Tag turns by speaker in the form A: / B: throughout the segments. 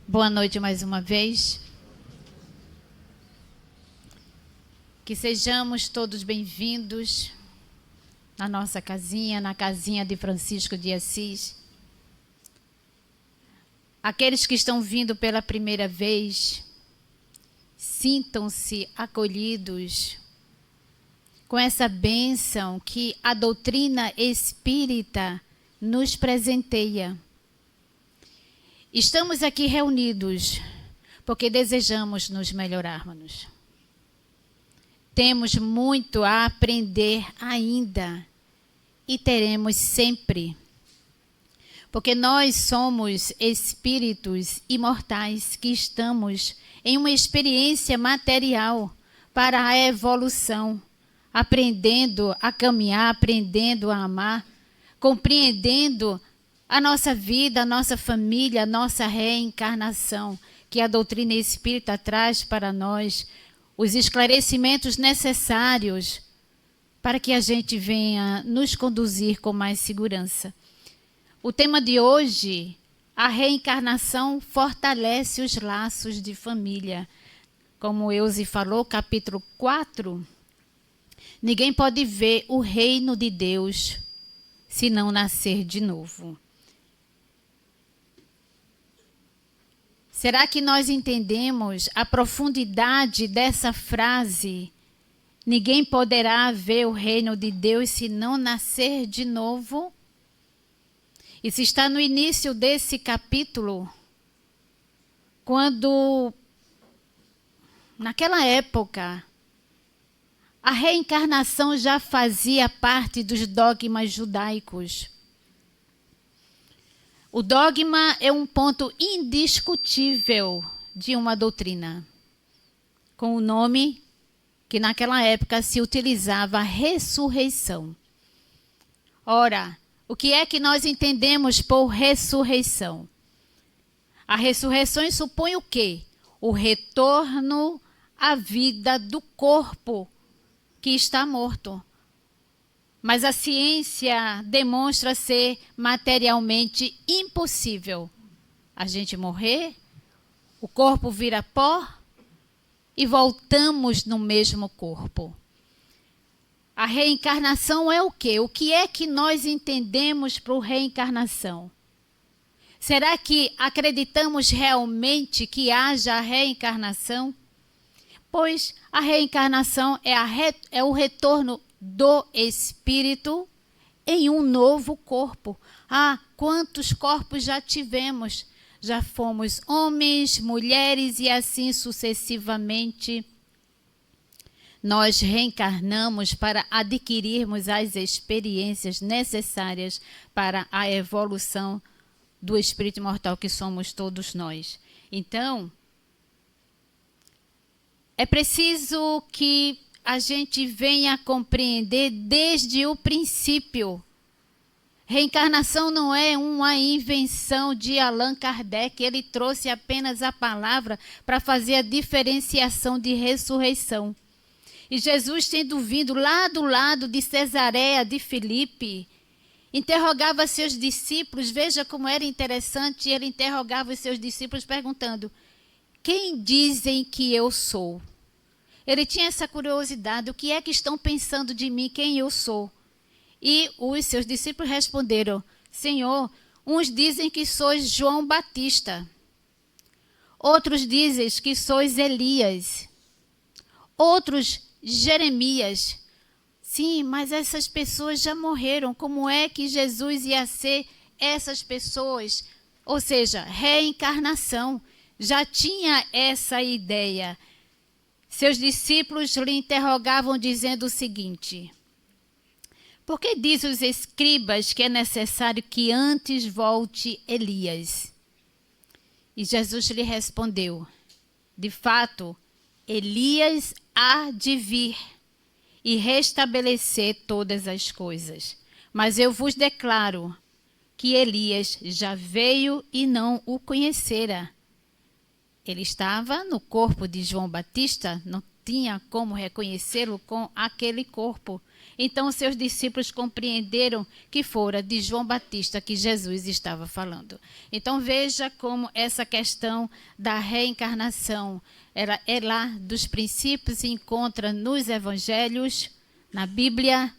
A: Boa noite mais uma vez. Que sejamos todos bem-vindos na nossa casinha, na casinha de Francisco de Assis. Aqueles que estão vindo pela primeira vez, sintam-se acolhidos com essa bênção que a doutrina espírita nos presenteia. Estamos aqui reunidos porque desejamos nos melhorarmos. Temos muito a aprender ainda e teremos sempre. Porque nós somos espíritos imortais que estamos em uma experiência material para a evolução, aprendendo a caminhar, aprendendo a amar, compreendendo a nossa vida, a nossa família, a nossa reencarnação, que a doutrina espírita traz para nós os esclarecimentos necessários para que a gente venha nos conduzir com mais segurança. O tema de hoje, a reencarnação fortalece os laços de família. Como Eusi falou, capítulo 4, ninguém pode ver o reino de Deus se não nascer de novo. Será que nós entendemos a profundidade dessa frase? Ninguém poderá ver o reino de Deus se não nascer de novo? Isso está no início desse capítulo, quando, naquela época, a reencarnação já fazia parte dos dogmas judaicos. O dogma é um ponto indiscutível de uma doutrina, com o nome que naquela época se utilizava, ressurreição. Ora, o que é que nós entendemos por ressurreição? A ressurreição supõe o quê? O retorno à vida do corpo que está morto. Mas a ciência demonstra ser materialmente impossível a gente morrer, o corpo vira pó e voltamos no mesmo corpo. A reencarnação é o quê? O que é que nós entendemos por reencarnação? Será que acreditamos realmente que haja a reencarnação? Pois a reencarnação é o retorno do espírito em um novo corpo. Ah, quantos corpos já tivemos? Já fomos homens, mulheres e assim sucessivamente. Nós reencarnamos para adquirirmos as experiências necessárias para a evolução do espírito imortal que somos todos nós. Então, é preciso que a gente venha a compreender desde o princípio. Reencarnação não é uma invenção de Allan Kardec. Ele trouxe apenas a palavra para fazer a diferenciação de ressurreição. E Jesus, tendo vindo lá do lado de Cesareia de Filipe, interrogava seus discípulos. Veja como era interessante, ele interrogava os seus discípulos perguntando: quem dizem que eu sou? Ele tinha essa curiosidade, o que é que estão pensando de mim, quem eu sou? E os seus discípulos responderam: Senhor, uns dizem que sois João Batista, outros dizem que sois Elias, outros Jeremias. Sim, mas essas pessoas já morreram, como é que Jesus ia ser essas pessoas? Ou seja, reencarnação, já tinha essa ideia. Seus discípulos lhe interrogavam dizendo o seguinte: por que diz os escribas que é necessário que antes volte Elias? E Jesus lhe respondeu: de fato, Elias há de vir e restabelecer todas as coisas. Mas eu vos declaro que Elias já veio e não o conhecera. Ele estava no corpo de João Batista, não tinha como reconhecê-lo com aquele corpo. Então seus discípulos compreenderam que fora de João Batista que Jesus estava falando. Então veja como essa questão da reencarnação, ela é lá dos princípios, se encontra nos evangelhos, na Bíblia.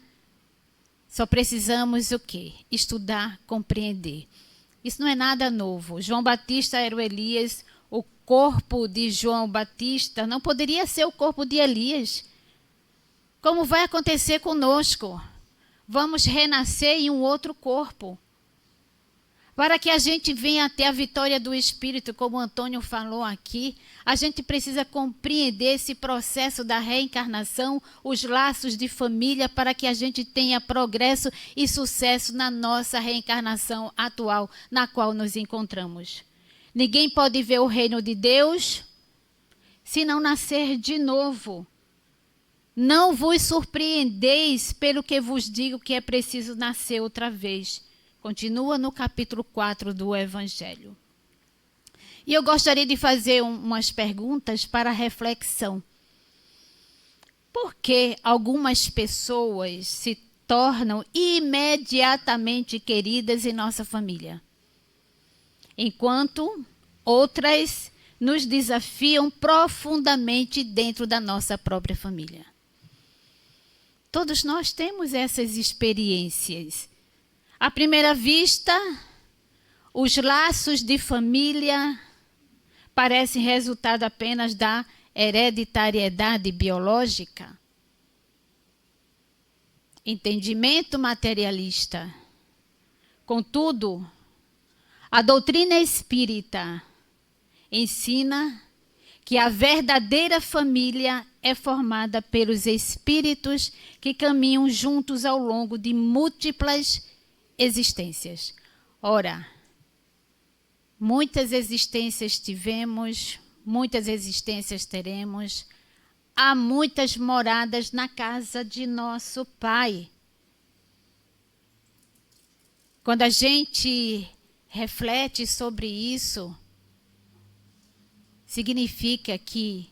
A: Só precisamos o quê? Estudar, compreender. Isso não é nada novo. João Batista era o Elias, o corpo de João Batista não poderia ser o corpo de Elias. Como vai acontecer conosco? Vamos renascer em um outro corpo. Para que a gente venha até a vitória do Espírito, como o Antônio falou aqui, a gente precisa compreender esse processo da reencarnação, os laços de família, para que a gente tenha progresso e sucesso na nossa reencarnação atual, na qual nos encontramos. Ninguém pode ver o reino de Deus se não nascer de novo. Não vos surpreendeis pelo que vos digo que é preciso nascer outra vez. Continua no capítulo 4 do Evangelho. E eu gostaria de fazer umas perguntas para reflexão. Por que algumas pessoas se tornam imediatamente queridas em nossa família, enquanto outras nos desafiam profundamente dentro da nossa própria família? Todos nós temos essas experiências. À primeira vista, os laços de família parecem resultado apenas da hereditariedade biológica. Entendimento materialista. Contudo, a doutrina espírita ensina que a verdadeira família é formada pelos espíritos que caminham juntos ao longo de múltiplas existências. Ora, muitas existências tivemos, muitas existências teremos. Há muitas moradas na casa de nosso Pai. Quando a gente reflete sobre isso, significa que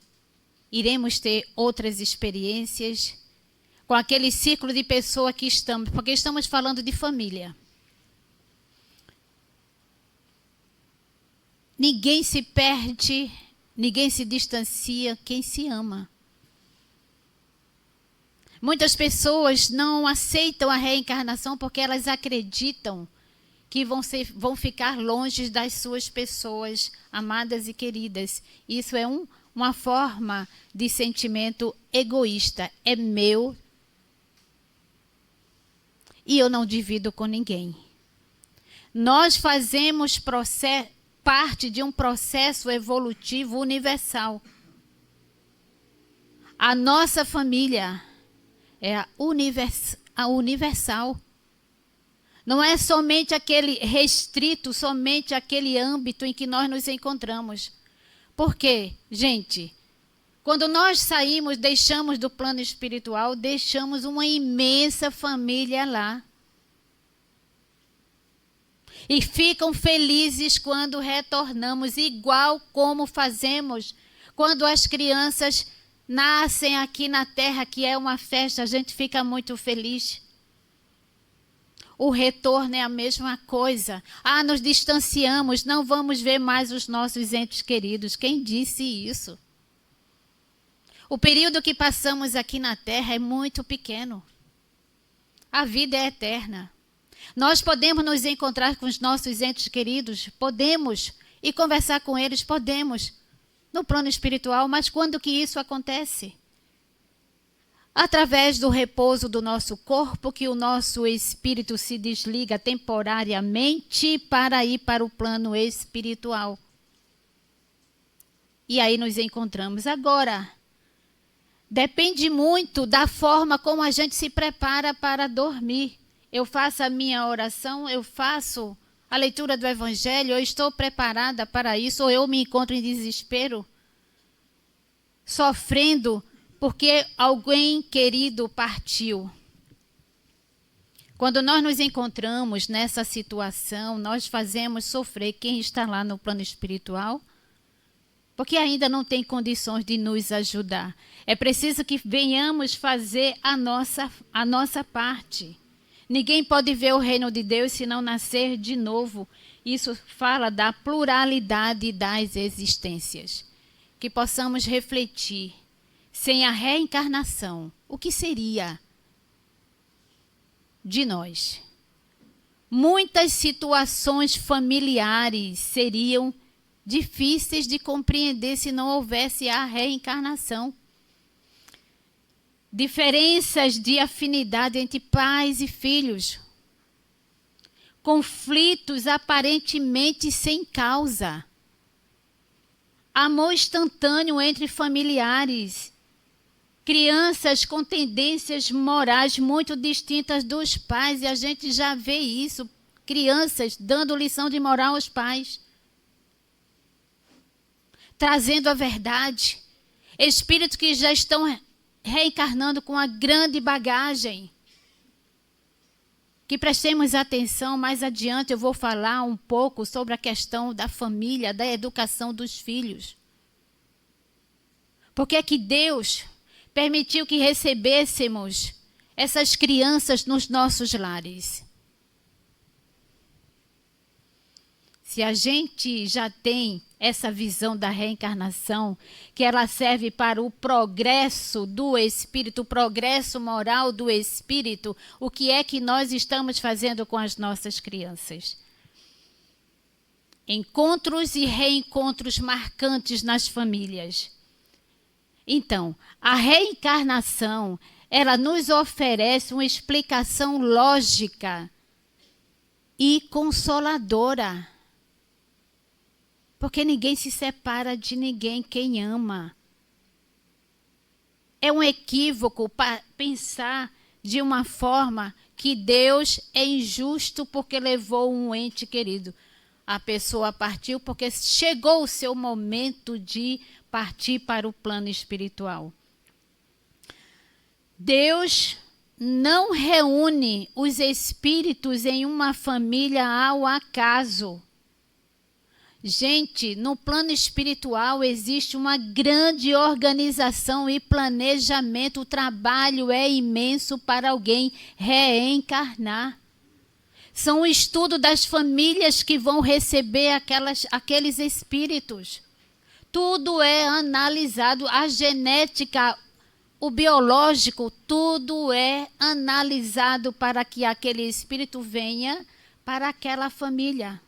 A: iremos ter outras experiências com aquele ciclo de pessoa que estamos, porque estamos falando de família. Ninguém se perde, ninguém se distancia quem se ama. Muitas pessoas não aceitam a reencarnação porque elas acreditam que vão ficar longe das suas pessoas amadas e queridas. Isso é uma forma de sentimento egoísta. É meu e eu não divido com ninguém. Nós fazemos parte de um processo evolutivo universal. A nossa família é a universal. Não é somente aquele restrito, somente aquele âmbito em que nós nos encontramos. Por quê, gente? Quando nós saímos, deixamos do plano espiritual, deixamos uma imensa família lá. E ficam felizes quando retornamos, igual como fazemos quando as crianças nascem aqui na terra, que é uma festa, a gente fica muito feliz. O retorno é a mesma coisa. Nos distanciamos, não vamos ver mais os nossos entes queridos. Quem disse isso? O período que passamos aqui na terra é muito pequeno. A vida é eterna. Nós podemos nos encontrar com os nossos entes queridos? Podemos. E conversar com eles? Podemos. No plano espiritual, mas quando que isso acontece? Através do repouso do nosso corpo, que o nosso espírito se desliga temporariamente para ir para o plano espiritual. E aí nos encontramos. Agora, depende muito da forma como a gente se prepara para dormir. Eu faço a minha oração, eu faço a leitura do Evangelho, eu estou preparada para isso, ou eu me encontro em desespero, sofrendo porque alguém querido partiu. Quando nós nos encontramos nessa situação, nós fazemos sofrer quem está lá no plano espiritual. porque ainda não tem condições de nos ajudar. É preciso que venhamos fazer a nossa parte. Ninguém pode ver o reino de Deus se não nascer de novo. Isso fala da pluralidade das existências. Que possamos refletir, sem a reencarnação, o que seria de nós? Muitas situações familiares seriam difíceis de compreender se não houvesse a reencarnação. Diferenças de afinidade entre pais e filhos. Conflitos aparentemente sem causa. Amor instantâneo entre familiares. Crianças com tendências morais muito distintas dos pais. E a gente já vê isso. Crianças dando lição de moral aos pais. Trazendo a verdade. Espíritos que já estão reencarnando com a grande bagagem. Que prestemos atenção, mais adiante eu vou falar um pouco sobre a questão da família, da educação dos filhos. Por que é que Deus permitiu que recebêssemos essas crianças nos nossos lares? Se a gente já tem essa visão da reencarnação, que ela serve para o progresso do espírito, o progresso moral do espírito, o que é que nós estamos fazendo com as nossas crianças? Encontros e reencontros marcantes nas famílias. Então, a reencarnação, ela nos oferece uma explicação lógica e consoladora. Porque ninguém se separa de ninguém quem ama. É um equívoco pensar de uma forma que Deus é injusto porque levou um ente querido. A pessoa partiu porque chegou o seu momento de partir para o plano espiritual. Deus não reúne os espíritos em uma família ao acaso. Gente, no plano espiritual existe uma grande organização e planejamento. O trabalho é imenso para alguém reencarnar. São o estudo das famílias que vão receber aqueles espíritos. Tudo é analisado, a genética, o biológico, tudo é analisado para que aquele espírito venha para aquela família.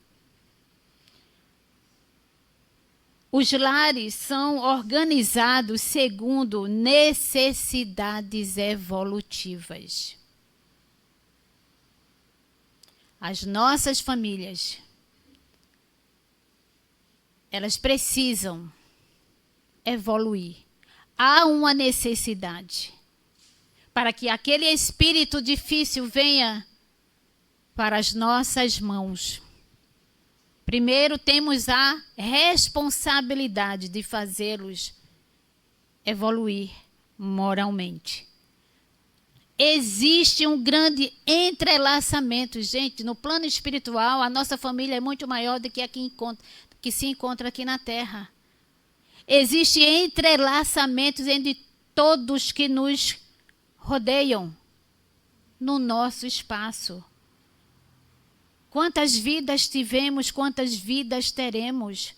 A: Os lares são organizados segundo necessidades evolutivas. As nossas famílias, elas precisam evoluir. Há uma necessidade para que aquele espírito difícil venha para as nossas mãos. Primeiro, temos a responsabilidade de fazê-los evoluir moralmente. Existe um grande entrelaçamento, gente. No plano espiritual, a nossa família é muito maior do que a que se encontra aqui na Terra. Existe entrelaçamentos entre todos que nos rodeiam no nosso espaço. Quantas vidas tivemos, quantas vidas teremos?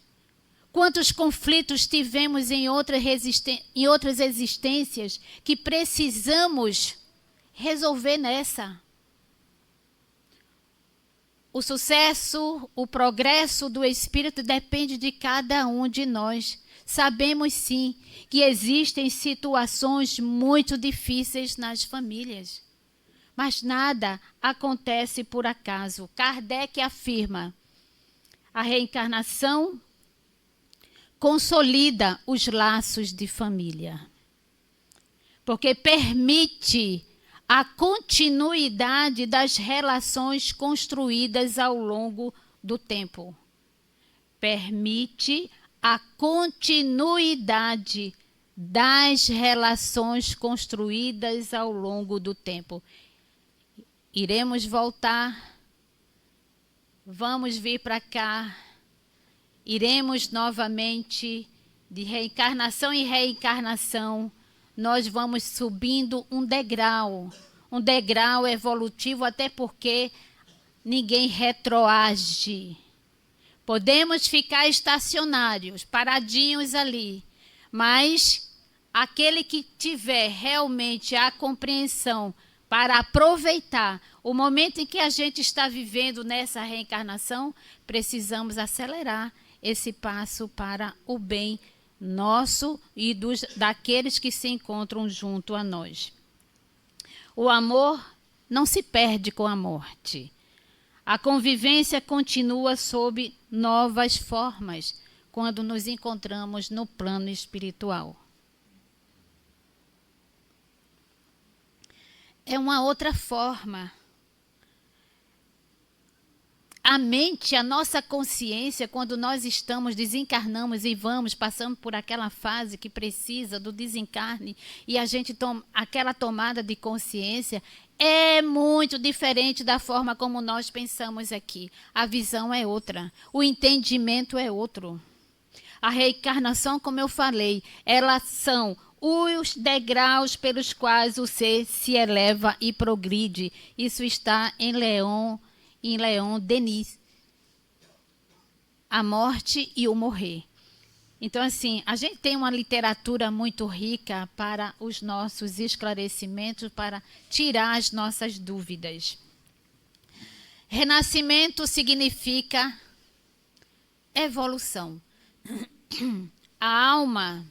A: Quantos conflitos tivemos em outras existências que precisamos resolver nessa? O sucesso, o progresso do espírito depende de cada um de nós. Sabemos sim que existem situações muito difíceis nas famílias. Mas nada acontece por acaso. Kardec afirma: a reencarnação consolida os laços de família, porque permite a continuidade das relações construídas ao longo do tempo. Permite a continuidade das relações construídas ao longo do tempo. Iremos voltar, vamos vir para cá, iremos novamente De reencarnação em reencarnação, nós vamos subindo um degrau evolutivo, até porque ninguém retroage. Podemos ficar estacionários, paradinhos ali, mas aquele que tiver realmente a compreensão para aproveitar o momento em que a gente está vivendo nessa reencarnação, precisamos acelerar esse passo para o bem nosso e daqueles que se encontram junto a nós. O amor não se perde com a morte. A convivência continua sob novas formas quando nos encontramos no plano espiritual. É uma outra forma. A mente, a nossa consciência, quando nós desencarnamos e passamos por aquela fase que precisa do desencarne e a gente toma aquela tomada de consciência, é muito diferente da forma como nós pensamos aqui. A visão é outra, o entendimento é outro. A reencarnação, como eu falei, elas são os degraus pelos quais o ser se eleva e progride. Isso está em Leon Denis. A morte e o morrer. Então, assim, a gente tem uma literatura muito rica para os nossos esclarecimentos, para tirar as nossas dúvidas. Renascimento significa evolução. A alma,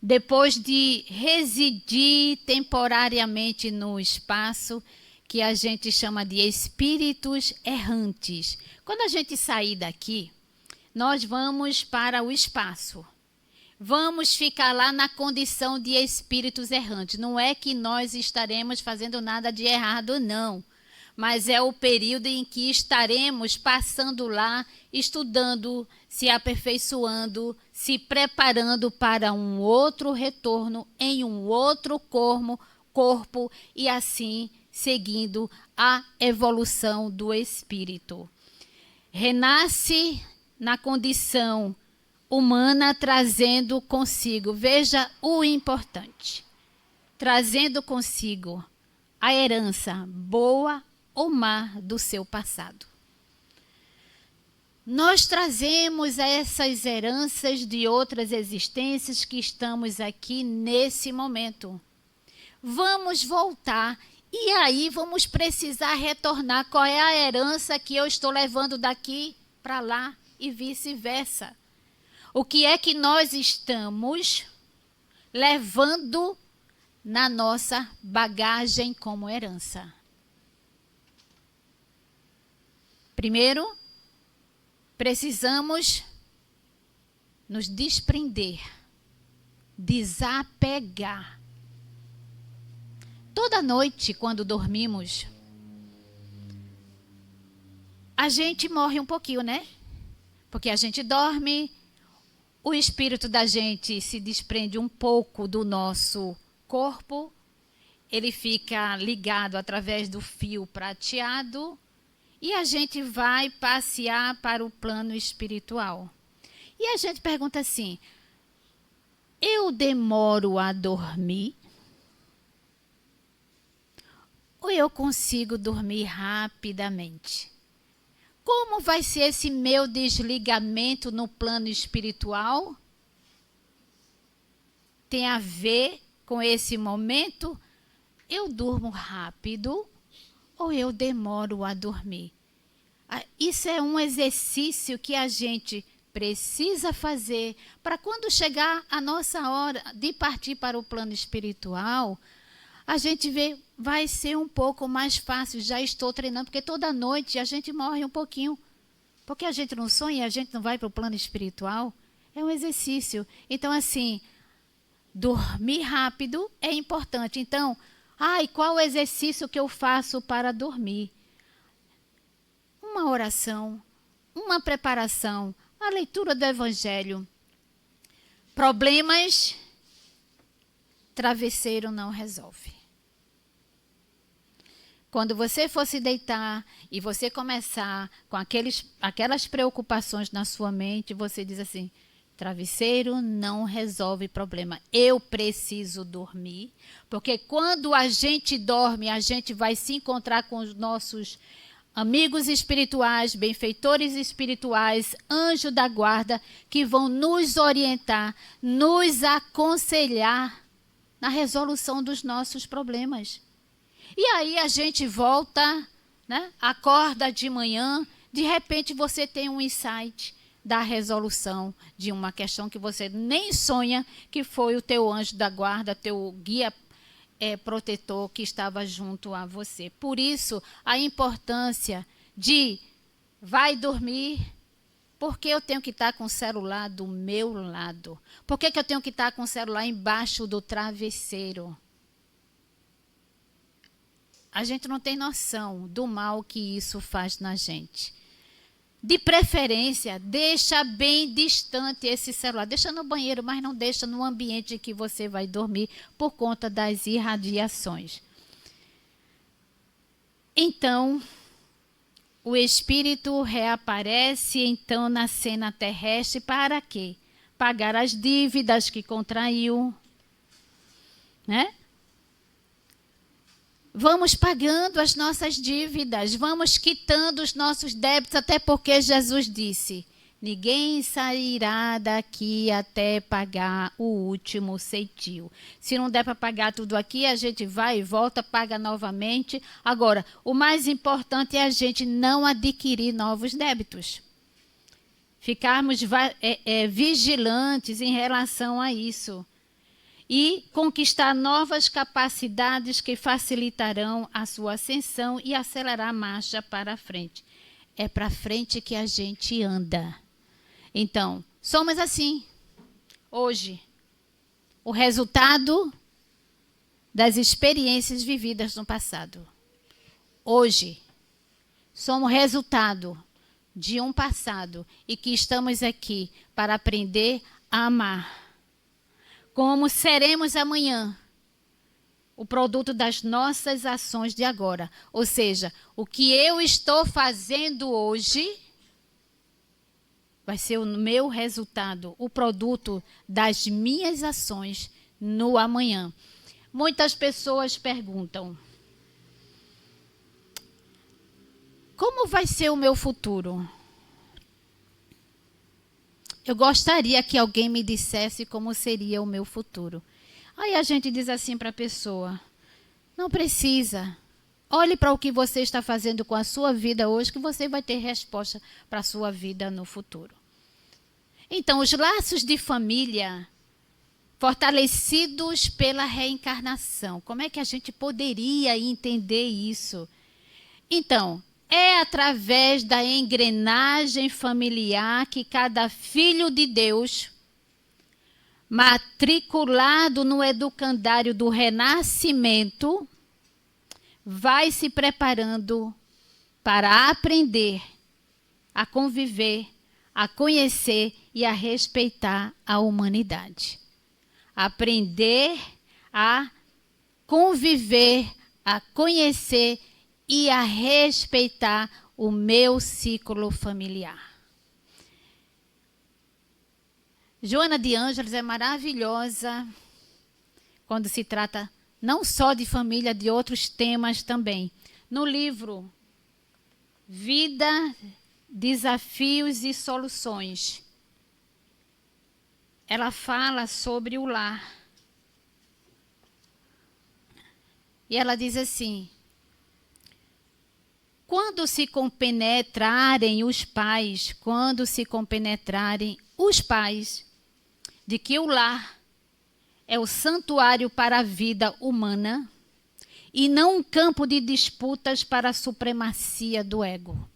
A: depois de residir temporariamente no espaço, que a gente chama de espíritos errantes. Quando a gente sair daqui, nós vamos para o espaço. Vamos ficar lá na condição de espíritos errantes. Não é que nós estaremos fazendo nada de errado, não. Mas é o período em que estaremos passando lá, estudando, se aperfeiçoando, se preparando para um outro retorno em um outro corpo e assim seguindo a evolução do espírito. Renasce na condição humana, trazendo consigo, veja o importante, trazendo consigo a herança boa ou má do seu passado. Nós trazemos essas heranças de outras existências que estamos aqui nesse momento. Vamos voltar e aí vamos precisar retornar. Qual é a herança que eu estou levando daqui para lá e vice-versa? O que é que nós estamos levando na nossa bagagem como herança? Primeiro, precisamos nos desprender, desapegar. Toda noite, quando dormimos, a gente morre um pouquinho, né? Porque a gente dorme, o espírito da gente se desprende um pouco do nosso corpo, ele fica ligado através do fio prateado e a gente vai passear para o plano espiritual. E a gente pergunta assim, eu demoro a dormir? Ou eu consigo dormir rapidamente? Como vai ser esse meu desligamento no plano espiritual? Tem a ver com esse momento? Eu durmo rápido ou eu demoro a dormir? Isso é um exercício que a gente precisa fazer para quando chegar a nossa hora de partir para o plano espiritual, a gente vê, vai ser um pouco mais fácil. Já estou treinando, porque toda noite a gente morre um pouquinho. Porque a gente não sonha e a gente não vai para o plano espiritual. É um exercício. Então, assim, dormir rápido é importante. Então, qual o exercício que eu faço para dormir? Uma oração, uma preparação, a leitura do Evangelho. Problemas, travesseiro não resolve. Quando você for se deitar e você começar com aquelas preocupações na sua mente, você diz assim, Travesseiro não resolve problema. Eu preciso dormir, porque quando a gente dorme, a gente vai se encontrar com os nossos amigos espirituais, benfeitores espirituais, anjos da guarda, que vão nos orientar, nos aconselhar na resolução dos nossos problemas. E aí a gente volta, né? Acorda de manhã, de repente você tem um insight da resolução de uma questão que você nem sonha, que foi o teu anjo da guarda, teu guia protetor que estava junto a você. Por isso, a importância de vai dormir. Por que eu tenho que estar com o celular do meu lado? Por que eu tenho que estar com o celular embaixo do travesseiro? A gente não tem noção do mal que isso faz na gente. De preferência, deixa bem distante esse celular. Deixa no banheiro, mas não deixa no ambiente em que você vai dormir por conta das irradiações. Então, o espírito reaparece então na cena terrestre para quê? Pagar as dívidas que contraiu, né? Vamos pagando as nossas dívidas, vamos quitando os nossos débitos, até porque Jesus disse, ninguém sairá daqui até pagar o último ceitil. Se não der para pagar tudo aqui, a gente vai e volta, paga novamente. Agora, o mais importante é a gente não adquirir novos débitos. Ficarmos vigilantes em relação a isso. E conquistar novas capacidades que facilitarão a sua ascensão e acelerar a marcha para a frente. É para frente que a gente anda. Então, somos assim, hoje. O resultado das experiências vividas no passado. Hoje, somos resultado de um passado e que estamos aqui para aprender a amar. Como seremos amanhã, o produto das nossas ações de agora. Ou seja, o que eu estou fazendo hoje vai ser o meu resultado, o produto das minhas ações no amanhã. Muitas pessoas perguntam, como vai ser o meu futuro? Eu gostaria que alguém me dissesse como seria o meu futuro. Aí a gente diz assim para a pessoa, não precisa. Olhe para o que você está fazendo com a sua vida hoje, que você vai ter resposta para a sua vida no futuro. Então, os laços de família fortalecidos pela reencarnação. Como é que a gente poderia entender isso? Então, é através da engrenagem familiar que cada filho de Deus, matriculado no educandário do renascimento, vai se preparando para aprender, a conviver, a conhecer e a respeitar a humanidade. Aprender a conviver, a conhecer e a respeitar o meu ciclo familiar. Joana de Ângeles é maravilhosa quando se trata não só de família, de outros temas também. No livro Vida, Desafios e Soluções, ela fala sobre o lar. E ela diz assim, quando se compenetrarem os pais de que o lar é o santuário para a vida humana e não um campo de disputas para a supremacia do ego.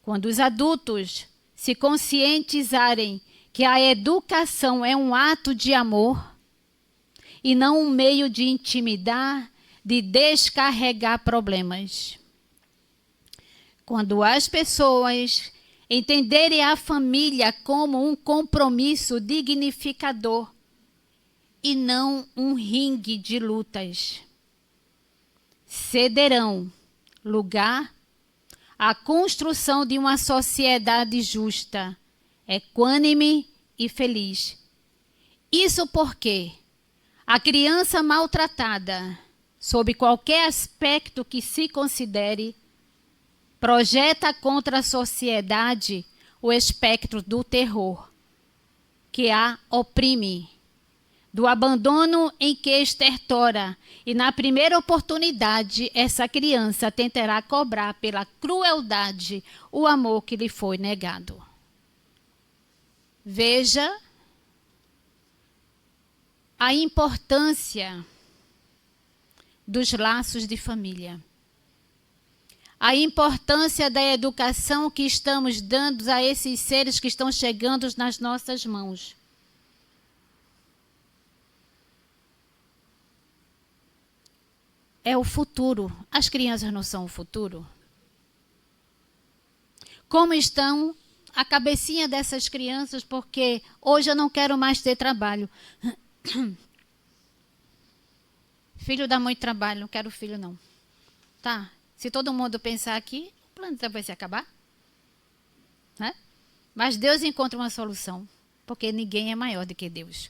A: Quando os adultos se conscientizarem que a educação é um ato de amor e não um meio de intimidar, de descarregar problemas. Quando as pessoas entenderem a família como um compromisso dignificador e não um ringue de lutas, cederão lugar à construção de uma sociedade justa, equânime e feliz. Isso porque a criança maltratada, sob qualquer aspecto que se considere, projeta contra a sociedade o espectro do terror, que a oprime, do abandono em que estertora, e na primeira oportunidade essa criança tentará cobrar pela crueldade o amor que lhe foi negado. Veja a importância dos laços de família. A importância da educação que estamos dando a esses seres que estão chegando nas nossas mãos. É o futuro. As crianças não são o futuro? Como estão a cabecinha dessas crianças? Porque hoje eu não quero mais ter trabalho. Filho dá muito trabalho, não quero filho não. Tá, se todo mundo pensar aqui, o planeta vai se acabar. Né? Mas Deus encontra uma solução, porque ninguém é maior do que Deus.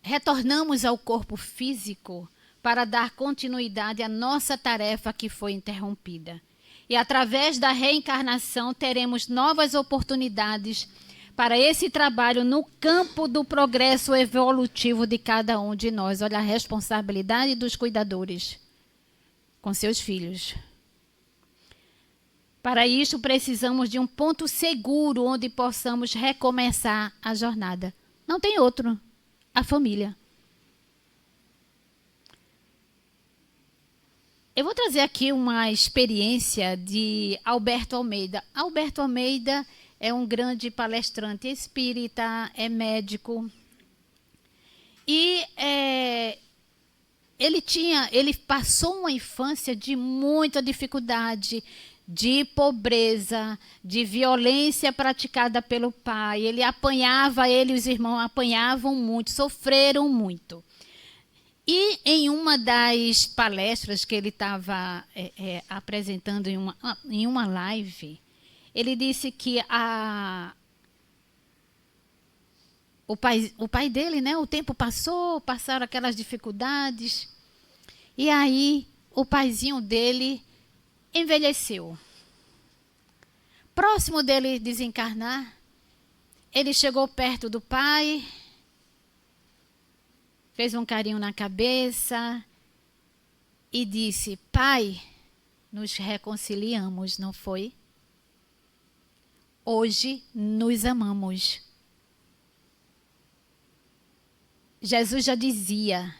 A: Retornamos ao corpo físico para dar continuidade à nossa tarefa que foi interrompida. E através da reencarnação teremos novas oportunidades para esse trabalho no campo do progresso evolutivo de cada um de nós. Olha a responsabilidade dos cuidadores com seus filhos. Para isso, precisamos de um ponto seguro onde possamos recomeçar a jornada. Não tem outro. A família. Eu vou trazer aqui uma experiência de Alberto Almeida. Alberto Almeida é um grande palestrante espírita, é médico. E ele passou uma infância de muita dificuldade, de pobreza, de violência praticada pelo pai. Ele e os irmãos apanhavam muito, sofreram muito. E em uma das palestras que ele estava apresentando em uma live, ele disse que o pai dele, né, o tempo passaram aquelas dificuldades, e aí o paizinho dele envelheceu. Próximo dele desencarnar, ele chegou perto do pai, fez um carinho na cabeça e disse: pai, nos reconciliamos, não foi? Hoje nos amamos. Jesus já dizia: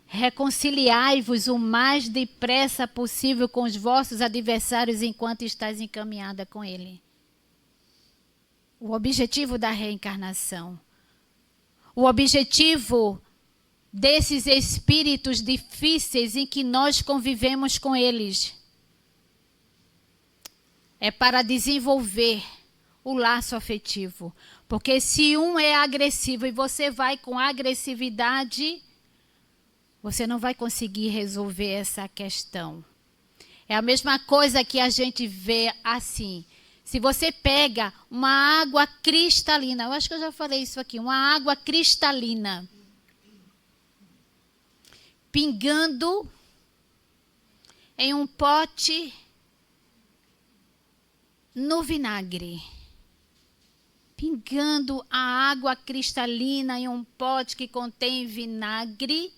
A: reconciliai-vos o mais depressa possível com os vossos adversários enquanto estáis encaminhada com ele. O objetivo da reencarnação. O objetivo desses espíritos difíceis em que nós convivemos com eles é para desenvolver o laço afetivo. Porque se um é agressivo e você vai com agressividade, você não vai conseguir resolver essa questão. É a mesma coisa que a gente vê assim. Se você pega uma água cristalina, eu acho que eu já falei isso aqui, uma água cristalina, pingando em um pote no vinagre. Pingando a água cristalina em um pote que contém vinagre,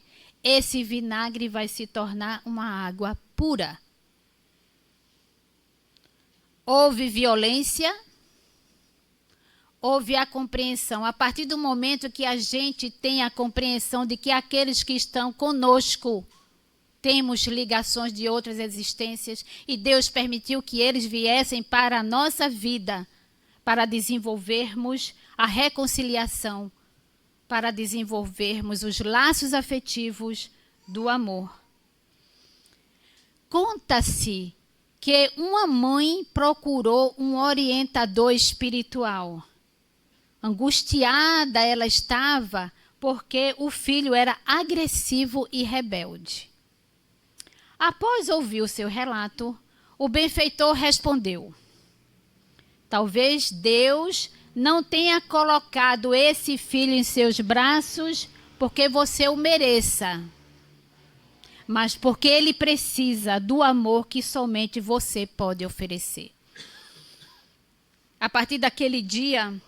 A: esse vinagre vai se tornar uma água pura. Houve violência, houve a compreensão. A partir do momento que a gente tem a compreensão de que aqueles que estão conosco temos ligações de outras existências e Deus permitiu que eles viessem para a nossa vida para desenvolvermos a reconciliação, para desenvolvermos os laços afetivos do amor. Conta-se que uma mãe procurou um orientador espiritual. Angustiada ela estava porque o filho era agressivo e rebelde. Após ouvir o seu relato, o benfeitor respondeu: talvez Deus não tenha colocado esse filho em seus braços porque você o mereça, mas porque ele precisa do amor que somente você pode oferecer. A partir daquele dia,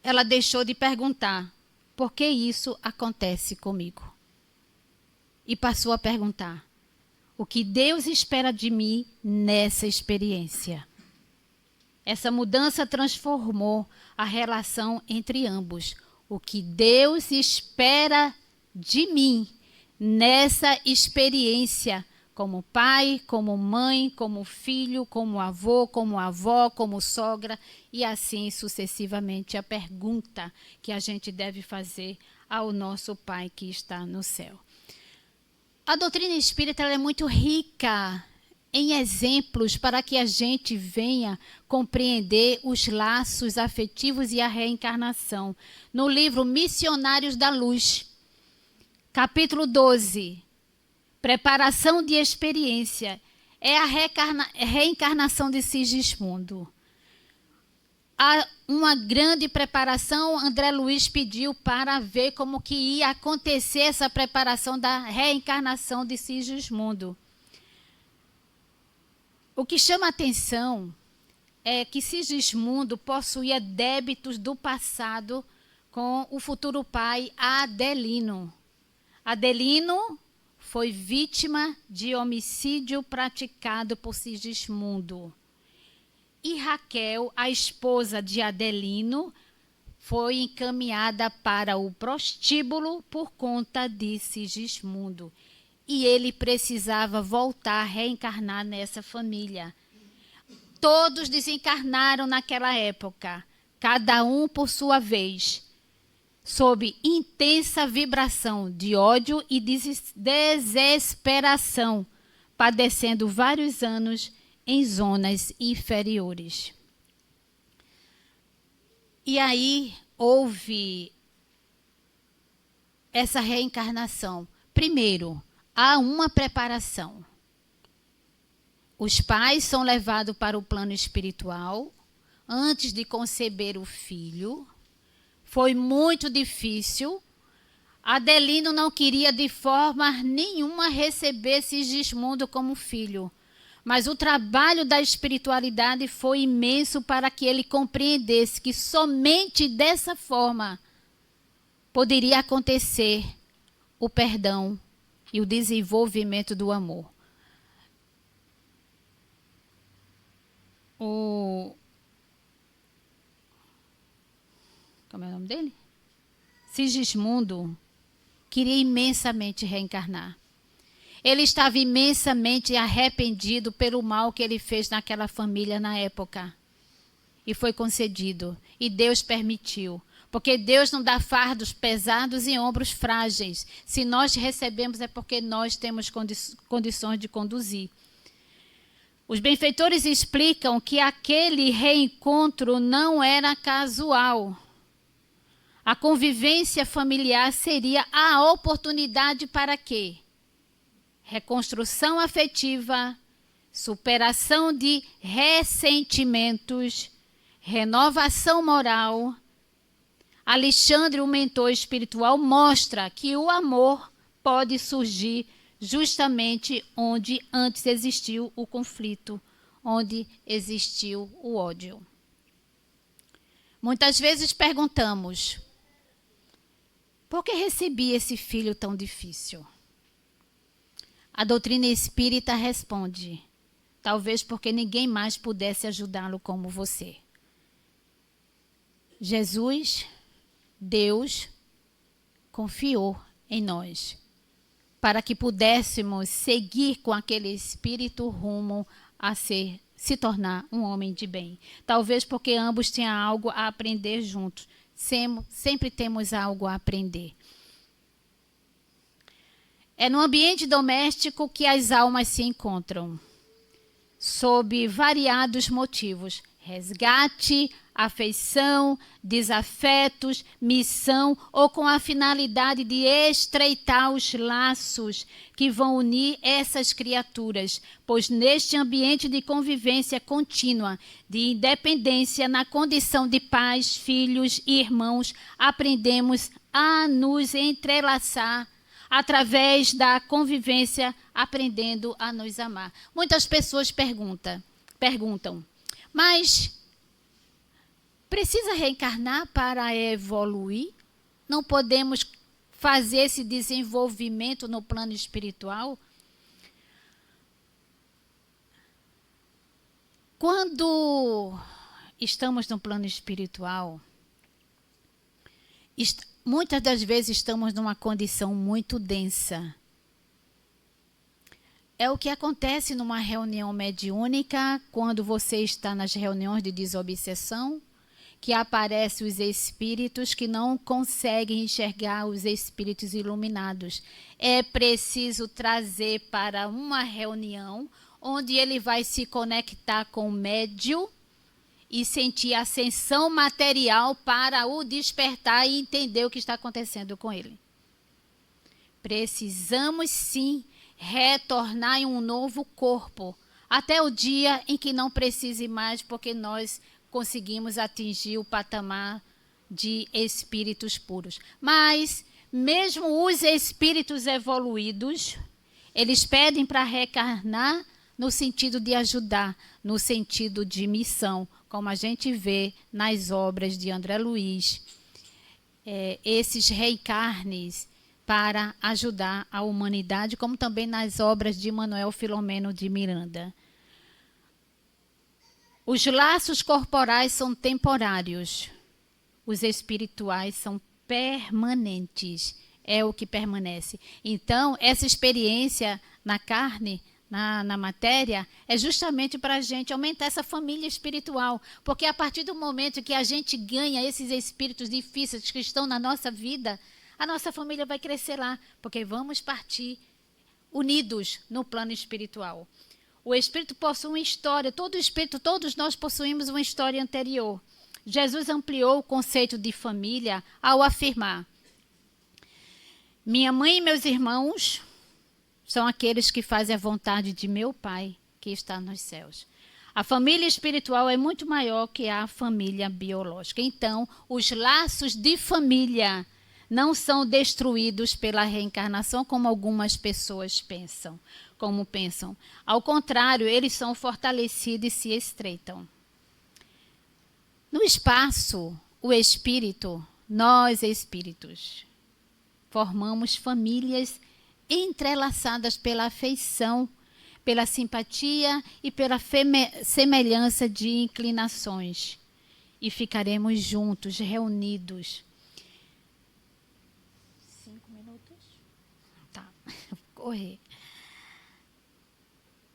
A: ela deixou de perguntar: por que isso acontece comigo? E passou a perguntar: o que Deus espera de mim nessa experiência? Essa mudança transformou a relação entre ambos. O que Deus espera de mim nessa experiência, como pai, como mãe, como filho, como avô, como avó, como sogra, e assim sucessivamente. A pergunta que a gente deve fazer ao nosso Pai que está no céu. A doutrina espírita ela é muito rica em exemplos para que a gente venha compreender os laços afetivos e a reencarnação. No livro Missionários da Luz, capítulo 12, preparação de experiência, é a reencarnação de Sigismundo. Há uma grande preparação, André Luiz pediu para ver como que ia acontecer essa preparação da reencarnação de Sigismundo. O que chama a atenção é que Sigismundo possuía débitos do passado com o futuro pai Adelino. Adelino foi vítima de homicídio praticado por Sigismundo. E Raquel, a esposa de Adelino, foi encaminhada para o prostíbulo por conta de Sigismundo. E ele precisava voltar a reencarnar nessa família. Todos desencarnaram naquela época, cada um por sua vez, sob intensa vibração de ódio e desesperação, padecendo vários anos em zonas inferiores. E aí houve essa reencarnação. Primeiro, há uma preparação. Os pais são levados para o plano espiritual antes de conceber o filho. Foi muito difícil. Adelino não queria de forma nenhuma receber Sigismundo como filho. Mas o trabalho da espiritualidade foi imenso para que ele compreendesse que somente dessa forma poderia acontecer o perdão e o desenvolvimento do amor. Como é o nome dele? Sigismundo queria imensamente reencarnar. Ele estava imensamente arrependido pelo mal que ele fez naquela família na época. E foi concedido. E Deus permitiu. Porque Deus não dá fardos pesados e ombros frágeis. Se nós recebemos é porque nós temos condições de conduzir. Os benfeitores explicam que aquele reencontro não era casual. A convivência familiar seria a oportunidade para quê? Reconstrução afetiva, superação de ressentimentos, renovação moral. Alexandre, o mentor espiritual, mostra que o amor pode surgir justamente onde antes existiu o conflito, onde existiu o ódio. Muitas vezes perguntamos: por que recebi esse filho tão difícil? A doutrina espírita responde: talvez porque ninguém mais pudesse ajudá-lo como você. Jesus, Deus, confiou em nós para que pudéssemos seguir com aquele espírito rumo a se tornar um homem de bem. Talvez porque ambos tinham algo a aprender juntos. Sempre temos algo a aprender. É no ambiente doméstico que as almas se encontram, sob variados motivos. Resgate, afeição, desafetos, missão ou com a finalidade de estreitar os laços que vão unir essas criaturas, pois neste ambiente de convivência contínua, de independência na condição de pais, filhos e irmãos, aprendemos a nos entrelaçar através da convivência, aprendendo a nos amar. Muitas pessoas perguntam, mas precisa reencarnar para evoluir? Não podemos fazer esse desenvolvimento no plano espiritual? Quando estamos no plano espiritual, muitas das vezes estamos numa condição muito densa. É o que acontece numa reunião mediúnica, quando você está nas reuniões de desobsessão, que aparecem os espíritos que não conseguem enxergar os espíritos iluminados. É preciso trazer para uma reunião onde ele vai se conectar com o médium e sentir a ascensão material para o despertar e entender o que está acontecendo com ele. Precisamos sim retornar em um novo corpo, até o dia em que não precise mais, porque nós conseguimos atingir o patamar de espíritos puros. Mas, mesmo os espíritos evoluídos, eles pedem para reencarnar no sentido de ajudar, no sentido de missão, como a gente vê nas obras de André Luiz, esses reencarnes para ajudar a humanidade, como também nas obras de Manuel Filomeno de Miranda. Os laços corporais são temporários, os espirituais são permanentes, é o que permanece. Então, essa experiência na carne, na matéria, é justamente para a gente aumentar essa família espiritual, porque a partir do momento que a gente ganha esses espíritos difíceis que estão na nossa vida, a nossa família vai crescer lá, porque vamos partir unidos no plano espiritual. O espírito possui uma história, todos nós possuímos uma história anterior. Jesus ampliou o conceito de família ao afirmar: minha mãe e meus irmãos são aqueles que fazem a vontade de meu Pai, que está nos céus. A família espiritual é muito maior que a família biológica. Então, os laços de família não são destruídos pela reencarnação, como algumas pessoas pensam. Ao contrário, eles são fortalecidos e se estreitam. No espaço, o espírito, nós espíritos, formamos famílias entrelaçadas pela afeição, pela simpatia e pela semelhança de inclinações. E ficaremos juntos, reunidos. 5 minutos? Tá, vou correr.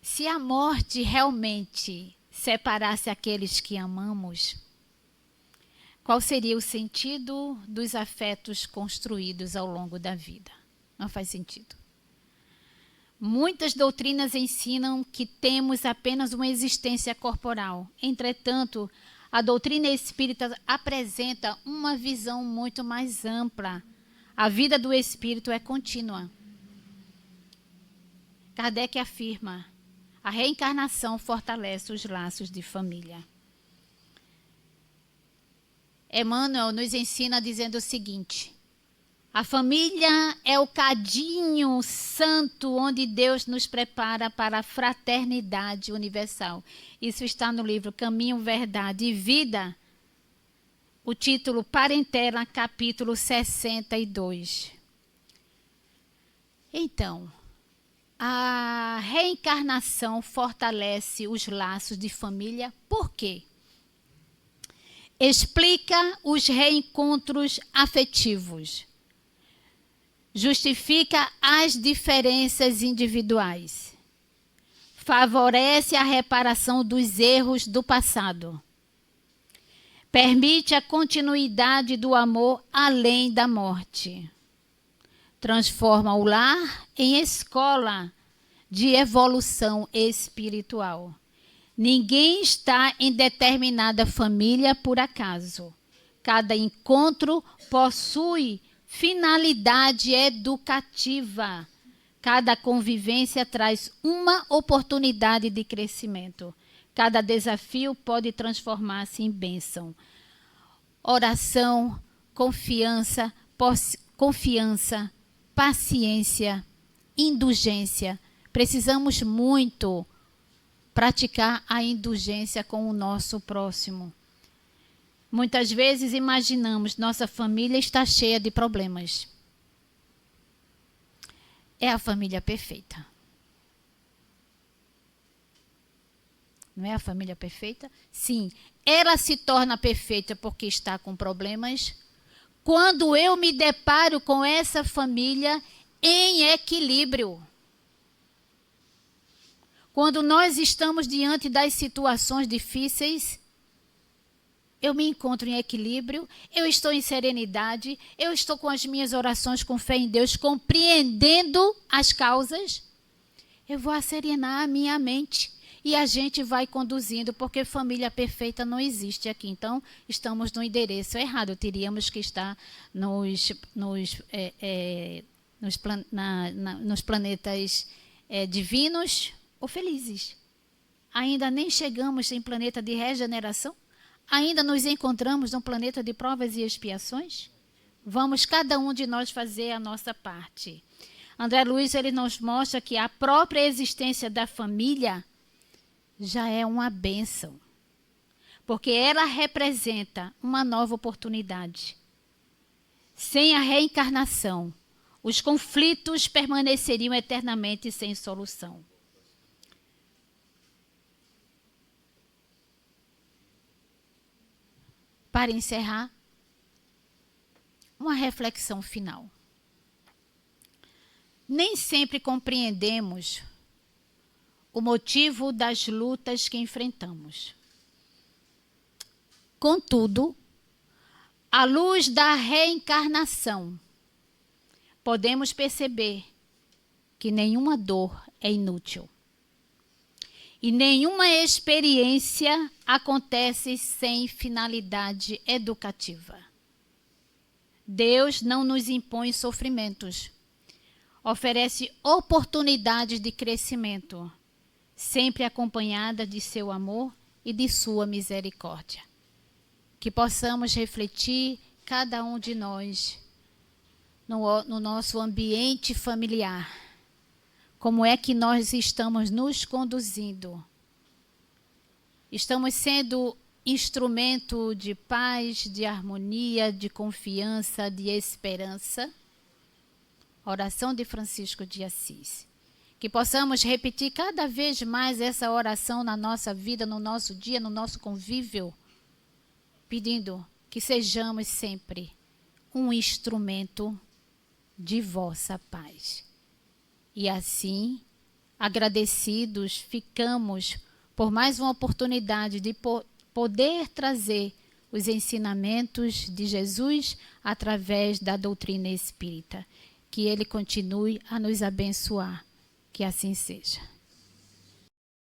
A: Se a morte realmente separasse aqueles que amamos, qual seria o sentido dos afetos construídos ao longo da vida? Não faz sentido. Muitas doutrinas ensinam que temos apenas uma existência corporal. Entretanto, a doutrina espírita apresenta uma visão muito mais ampla. A vida do espírito é contínua. Kardec afirma: a reencarnação fortalece os laços de família. Emmanuel nos ensina dizendo o seguinte: a família é o cadinho santo onde Deus nos prepara para a fraternidade universal. Isso está no livro Caminho, Verdade e Vida, o título Parentela, capítulo 62. Então, a reencarnação fortalece os laços de família. Por quê? Explica os reencontros afetivos. Justifica as diferenças individuais. Favorece a reparação dos erros do passado. Permite a continuidade do amor além da morte. Transforma o lar em escola de evolução espiritual. Ninguém está em determinada família por acaso. Cada encontro possui finalidade educativa. Cada convivência traz uma oportunidade de crescimento. Cada desafio pode transformar-se em bênção. Oração, confiança, paciência, indulgência. Precisamos muito praticar a indulgência com o nosso próximo. Muitas vezes imaginamos nossa família está cheia de problemas. É a família perfeita. Não é a família perfeita? Sim, ela se torna perfeita porque está com problemas. Quando eu me deparo com essa família em equilíbrio. Quando nós estamos diante das situações difíceis, eu me encontro em equilíbrio, eu estou em serenidade, eu estou com as minhas orações com fé em Deus, compreendendo as causas, eu vou serenar a minha mente e a gente vai conduzindo, porque família perfeita não existe aqui. Então, estamos no endereço errado, teríamos que estar nos planetas divinos ou felizes. Ainda nem chegamos em planeta de regeneração? Ainda nos encontramos num planeta de provas e expiações? Vamos cada um de nós fazer a nossa parte. André Luiz, ele nos mostra que a própria existência da família já é uma bênção, porque ela representa uma nova oportunidade. Sem a reencarnação, os conflitos permaneceriam eternamente sem solução. Para encerrar, uma reflexão final. Nem sempre compreendemos o motivo das lutas que enfrentamos. Contudo, à luz da reencarnação, podemos perceber que nenhuma dor é inútil. E nenhuma experiência acontece sem finalidade educativa. Deus não nos impõe sofrimentos. Oferece oportunidades de crescimento, sempre acompanhada de seu amor e de sua misericórdia. Que possamos refletir, cada um de nós, no nosso ambiente familiar. Como é que nós estamos nos conduzindo? Estamos sendo instrumento de paz, de harmonia, de confiança, de esperança? Oração de Francisco de Assis. Que possamos repetir cada vez mais essa oração na nossa vida, no nosso dia, no nosso convívio, pedindo que sejamos sempre um instrumento de vossa paz. E assim, agradecidos ficamos por mais uma oportunidade de poder trazer os ensinamentos de Jesus através da doutrina espírita. Que ele continue a nos abençoar. Que assim seja.